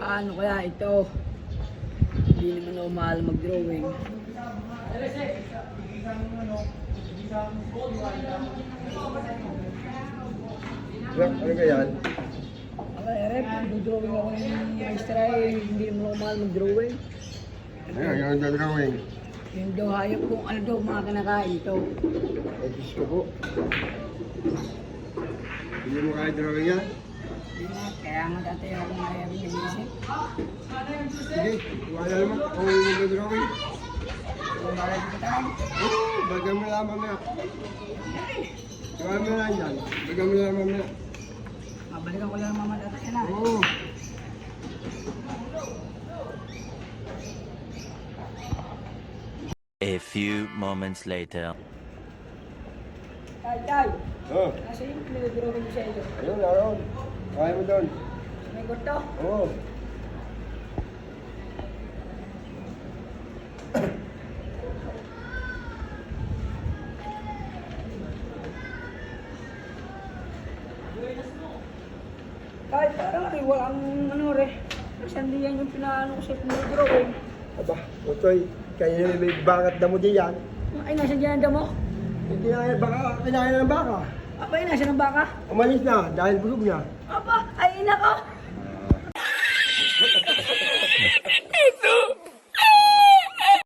Paano kaya ito? Hindi naman ako mahal mag-drawing. Ano ba yan? Okay, rep, mag-drawing ako ng extra eh. Hindi naman ako mahal mag-drawing. Ayan, yung drawing. Yung daw hayop kung ano daw mga kinakain ito. Ay, Diyos ko po. Hindi mo kaya drawing yan? Hindi nga, kaya nga dati ako ngayon yung isip. Sige, wala naman kung yung drawing. Kung bakit ito tayo. Oo, bagang mo lang mamaya. Wala mo lang yan. Bagang mo lang mamaya. Mabalikan ko lang ang mama dati na. Oo. A few moments later. Tay, Oo. nasa yung pinag-drawing ko sa iyo. Ayun, naroon. Kaya mo doon. May gurto. Oo. Tay, parang rin walang ano rin. Sandiyan yung pinaano ko sa pinag-drawing. Aba, Utoy, kaya may bakat na mo diyan. Ay, nasa dyan ang damo. Hindi na baka kinain ng baka. Aba, ay, nasa ng baka. Umalis na dahil busog niya. Aba, ay, nako.